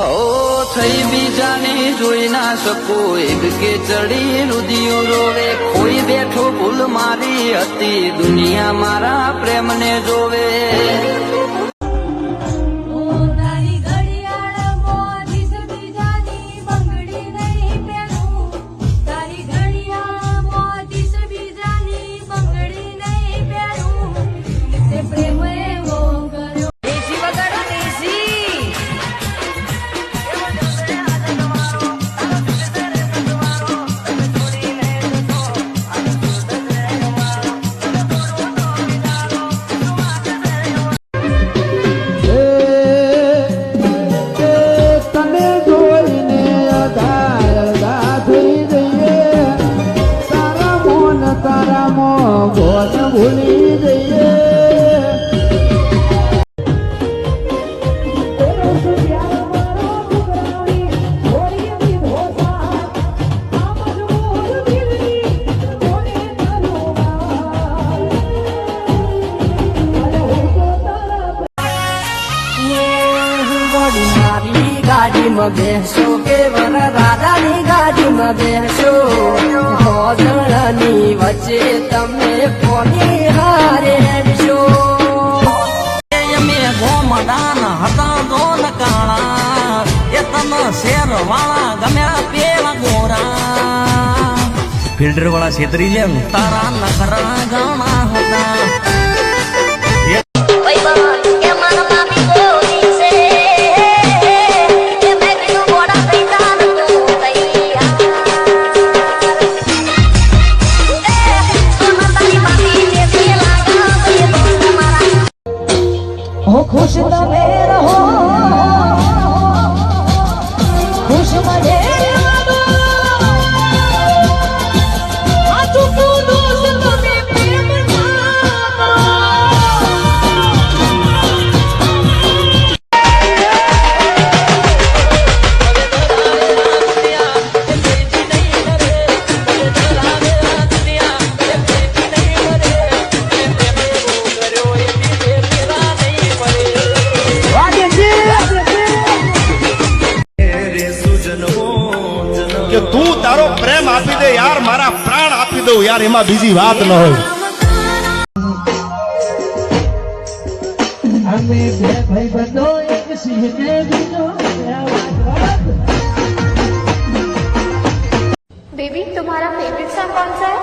ઓ થઈ બીજાની જોઈ ના શકો એક કે ચડી રુધિયું રોવે ખોઈ બેઠો ભૂલ મારી હતી દુનિયા મારા પ્રેમને જોવે ભૂલી જઈએ ગાડીમાં બેસો કે વર રાધાની ગાડીમાં બેસો ભોજળની વચ્ચે તમે કોની હારે હેડશો અમે ગોમડાન હતા દોન કાળા એ તમે શેર વાળા ગમ્યા પેલા ગોરા ફિલ્ટર વાળા છેતરી લે તારા નખરા ઘણા હતા खुश તમે રહો खुश મને કે તું તારો પ્રેમ આપી દે યાર મારા પ્રાણ આપી દઉં યાર એમાં બીજી વાત ન હોય અમે બે ભાઈ બંધો એક સિંહ ને બીજો बेबी तुम्हारा फेवरेट सॉन्ग कौन सा है?